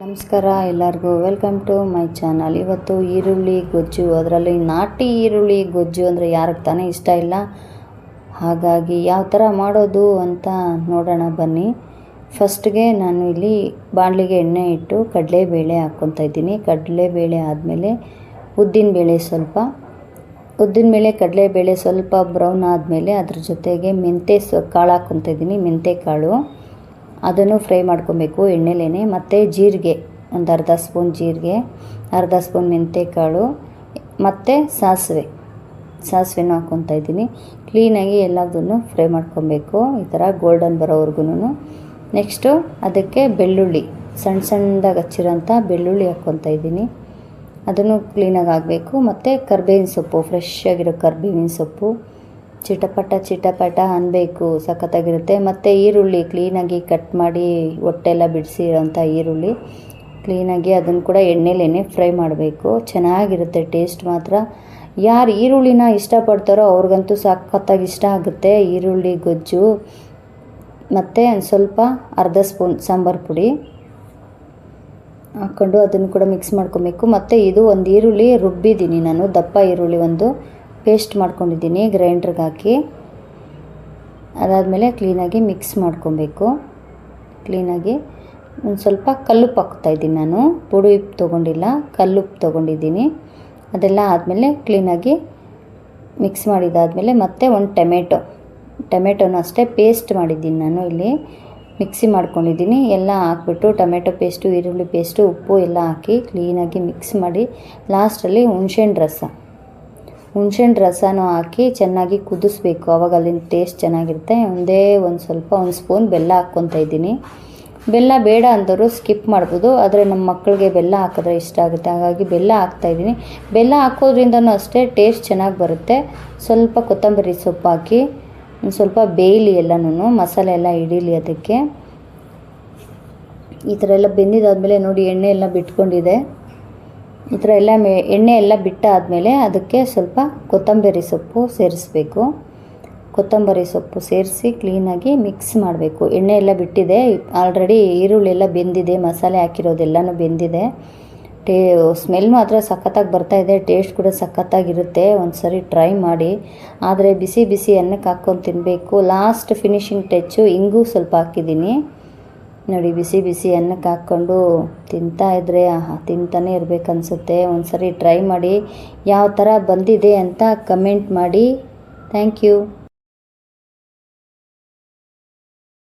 ನಮಸ್ಕಾರ ಎಲ್ಲರಿಗೂ, welcome to my channel. ಇವತ್ತು ಈರುಳ್ಳಿ ಗೊಜ್ಜು, ಅದರಲ್ಲಿ ನಾಟಿ ಈರುಳ್ಳಿ ಗೊಜ್ಜು ಅಂದರೆ ಯಾರಿಗೆ ತಾನೇ ಇಷ್ಟ ಇಲ್ಲ. ಹಾಗಾಗಿ ಯಾವ ಥರ ಮಾಡೋದು ಅಂತ ನೋಡೋಣ ಬನ್ನಿ. ಫಸ್ಟ್ಗೆ ನಾನು ಇಲ್ಲಿ ಬಾಣಲಿಗೆ ಎಣ್ಣೆ ಇಟ್ಟು ಕಡಲೆಬೇಳೆ ಹಾಕ್ಕೊತಾ ಇದ್ದೀನಿ. ಕಡಲೆಬೇಳೆ ಆದಮೇಲೆ ಉದ್ದಿನಬೇಳೆ ಉದ್ದಿನಬೇಳೆ ಕಡಲೆಬೇಳೆ ಸ್ವಲ್ಪ ಬ್ರೌನ್ ಆದಮೇಲೆ ಅದ್ರ ಜೊತೆಗೆ ಮೆಂತ್ಯ ಕಾಳು ಹಾಕ್ಕೊತಾ ಇದ್ದೀನಿ. ಮೆಂತ್ಯ ಕಾಳು ಅದನ್ನು ಫ್ರೈ ಮಾಡ್ಕೊಬೇಕು ಎಣ್ಣೆಲೇ. ಮತ್ತು ಜೀರಿಗೆ, ಒಂದು ಅರ್ಧ ಸ್ಪೂನ್ ಜೀರಿಗೆ, ಅರ್ಧ ಸ್ಪೂನ್ ಮೆಂತ್ಯಕಾಳು ಮತ್ತು ಸಾಸಿವೆನೂ ಹಾಕ್ಕೊತಾ ಇದ್ದೀನಿ. ಕ್ಲೀನಾಗಿ ಎಲ್ಲದನ್ನು ಫ್ರೈ ಮಾಡ್ಕೊಬೇಕು ಈ ಥರ ಗೋಲ್ಡನ್ ಬರೋವರೆಗೂ. ನೆಕ್ಸ್ಟು ಅದಕ್ಕೆ ಬೆಳ್ಳುಳ್ಳಿ, ಸಣ್ಣದಾಗಿ ಹಚ್ಚಿರೋಂಥ ಬೆಳ್ಳುಳ್ಳಿ ಹಾಕ್ಕೊತಾ ಇದ್ದೀನಿ. ಅದನ್ನು ಕ್ಲೀನಾಗಿ ಆಗಬೇಕು. ಮತ್ತು ಕರ್ಬೇವಿನ ಸೊಪ್ಪು, ಫ್ರೆಶ್ ಆಗಿರೋ ಕರ್ಬೇವಿನ ಸೊಪ್ಪು ಚಿಟಪಟ ಅನ್ನಬೇಕು, ಸಖತ್ತಾಗಿರುತ್ತೆ. ಮತ್ತು ಈರುಳ್ಳಿ ಕ್ಲೀನಾಗಿ ಕಟ್ ಮಾಡಿ ಹೊಟ್ಟೆಲ್ಲ ಬಿಡಿಸಿರೋಂಥ ಈರುಳ್ಳಿ ಕ್ಲೀನಾಗಿ ಅದನ್ನು ಕೂಡ ಎಣ್ಣೆಲೇ ಫ್ರೈ ಮಾಡಬೇಕು. ಚೆನ್ನಾಗಿರುತ್ತೆ ಟೇಸ್ಟ್ ಮಾತ್ರ. ಯಾರು ಈರುಳ್ಳಿನ ಇಷ್ಟಪಡ್ತಾರೋ ಅವ್ರಿಗಂತೂ ಸಖತ್ತಾಗಿ ಇಷ್ಟ ಆಗುತ್ತೆ ಈರುಳ್ಳಿ ಗೊಜ್ಜು. ಮತ್ತು ಒಂದು ಸ್ವಲ್ಪ ಅರ್ಧ ಸ್ಪೂನ್ ಸಾಂಬಾರು ಪುಡಿ ಹಾಕ್ಕೊಂಡು ಅದನ್ನು ಕೂಡ ಮಿಕ್ಸ್ ಮಾಡ್ಕೊಬೇಕು. ಮತ್ತು ಇದು ಒಂದು ಈರುಳ್ಳಿ ರುಬ್ಬಿದ್ದೀನಿ ನಾನು, ದಪ್ಪ ಈರುಳ್ಳಿ ಒಂದು ಪೇಸ್ಟ್ ಮಾಡ್ಕೊಂಡಿದ್ದೀನಿ ಗ್ರೈಂಡ್ರಿಗೆ ಹಾಕಿ. ಅದಾದಮೇಲೆ ಕ್ಲೀನಾಗಿ ಮಿಕ್ಸ್ ಮಾಡ್ಕೊಬೇಕು. ಕ್ಲೀನಾಗಿ ಒಂದು ಸ್ವಲ್ಪ ಕಲ್ಲುಪ್ಪು ಹಾಕ್ತಾಯಿದ್ದೀನಿ ನಾನು, ಪುಡಿ ಉಪ್ಪು ತೊಗೊಂಡಿಲ್ಲ, ಕಲ್ಲುಪ್ಪು ತೊಗೊಂಡಿದ್ದೀನಿ. ಅದೆಲ್ಲ ಆದಮೇಲೆ ಕ್ಲೀನಾಗಿ ಮಿಕ್ಸ್ ಮಾಡಿದ್ದಾದಮೇಲೆ ಮತ್ತೆ ಒಂದು ಟೊಮೆಟೊನೂ ಅಷ್ಟೇ ಪೇಸ್ಟ್ ಮಾಡಿದ್ದೀನಿ ನಾನು, ಇಲ್ಲಿ ಮಿಕ್ಸಿ ಮಾಡ್ಕೊಂಡಿದ್ದೀನಿ. ಎಲ್ಲ ಹಾಕ್ಬಿಟ್ಟು ಟೊಮೆಟೊ ಪೇಸ್ಟು, ಈರುಳ್ಳಿ ಪೇಸ್ಟು, ಉಪ್ಪು ಎಲ್ಲ ಹಾಕಿ ಕ್ಲೀನಾಗಿ ಮಿಕ್ಸ್ ಮಾಡಿ ಲಾಸ್ಟಲ್ಲಿ ಹುಣಸೆಹಣ್ಣು ರಸನೂ ಹಾಕಿ ಚೆನ್ನಾಗಿ ಕುದಿಸ್ಬೇಕು. ಆವಾಗ ಅಲ್ಲಿನ ಟೇಸ್ಟ್ ಚೆನ್ನಾಗಿರುತ್ತೆ. ಒಂದು ಸ್ಪೂನ್ ಬೆಲ್ಲ ಹಾಕ್ಕೊತಾ ಇದ್ದೀನಿ. ಬೆಲ್ಲ ಬೇಡ ಅಂದವರು ಸ್ಕಿಪ್ ಮಾಡ್ಬೋದು, ಆದರೆ ನಮ್ಮ ಮಕ್ಕಳಿಗೆ ಬೆಲ್ಲ ಹಾಕಿದ್ರೆ ಇಷ್ಟ ಆಗುತ್ತೆ, ಹಾಗಾಗಿ ಬೆಲ್ಲ ಹಾಕ್ತಾಯಿದ್ದೀನಿ. ಬೆಲ್ಲ ಹಾಕೋದ್ರಿಂದನೂ ಅಷ್ಟೇ ಟೇಸ್ಟ್ ಚೆನ್ನಾಗಿ ಬರುತ್ತೆ. ಸ್ವಲ್ಪ ಕೊತ್ತಂಬರಿ ಸೊಪ್ಪು ಹಾಕಿ ಒಂದು ಸ್ವಲ್ಪ ಬೇಯಲಿ, ಎಲ್ಲನೂ ಮಸಾಲೆ ಎಲ್ಲ ಹಿಡೀಲಿ ಅದಕ್ಕೆ. ಈ ಥರ ಎಲ್ಲ ಬೆಂದಿದ್ದಾದಮೇಲೆ ನೋಡಿ ಎಣ್ಣೆ ಎಲ್ಲ ಬಿಟ್ಕೊಂಡಿದೆ. ಈ ಥರ ಎಲ್ಲ ಎಣ್ಣೆ ಎಲ್ಲ ಬಿಟ್ಟಾದಮೇಲೆ ಅದಕ್ಕೆ ಸ್ವಲ್ಪ ಕೊತ್ತಂಬರಿ ಸೊಪ್ಪು ಸೇರಿಸ್ಬೇಕು. ಕೊತ್ತಂಬರಿ ಸೊಪ್ಪು ಸೇರಿಸಿ ಕ್ಲೀನಾಗಿ ಮಿಕ್ಸ್ ಮಾಡಬೇಕು. ಎಣ್ಣೆ ಎಲ್ಲ ಬಿಟ್ಟಿದೆ ಆಲ್ರೆಡಿ, ಈರುಳ್ಳಿ ಎಲ್ಲ ಬೆಂದಿದೆ, ಮಸಾಲೆ ಹಾಕಿರೋದೆಲ್ಲನೂ ಬೆಂದಿದೆ. ಸ್ಮೆಲ್ ಮಾತ್ರ ಸಖತ್ತಾಗಿ ಬರ್ತಾಯಿದೆ, ಟೇಸ್ಟ್ ಕೂಡ ಸಖತ್ತಾಗಿರುತ್ತೆ. ಒಂದು ಸರಿ ಟ್ರೈ ಮಾಡಿ. ಆದರೆ ಬಿಸಿ ಅನ್ನಕ್ಕೆ ಹಾಕ್ಕೊಂಡು ತಿನ್ನಬೇಕು. ಲಾಸ್ಟ್ ಫಿನಿಶಿಂಗ್ ಟಚ್ಚು ಇಂಗು ಸ್ವಲ್ಪ ಹಾಕಿದ್ದೀನಿ ನೋಡಿ. ಬಿಸಿ ಅನ್ನಕ್ಕೆ ಹಾಕ್ಕೊಂಡು ತಿಂತಾಯಿದ್ರೆ ತಿಂತಾನೆ ಇರಬೇಕನ್ಸುತ್ತೆ. ಒಂದು ಸರಿ ಟ್ರೈ ಮಾಡಿ, ಯಾವ ಥರ ಬಂದಿದೆ ಅಂತ ಕಮೆಂಟ್ ಮಾಡಿ. Thank you.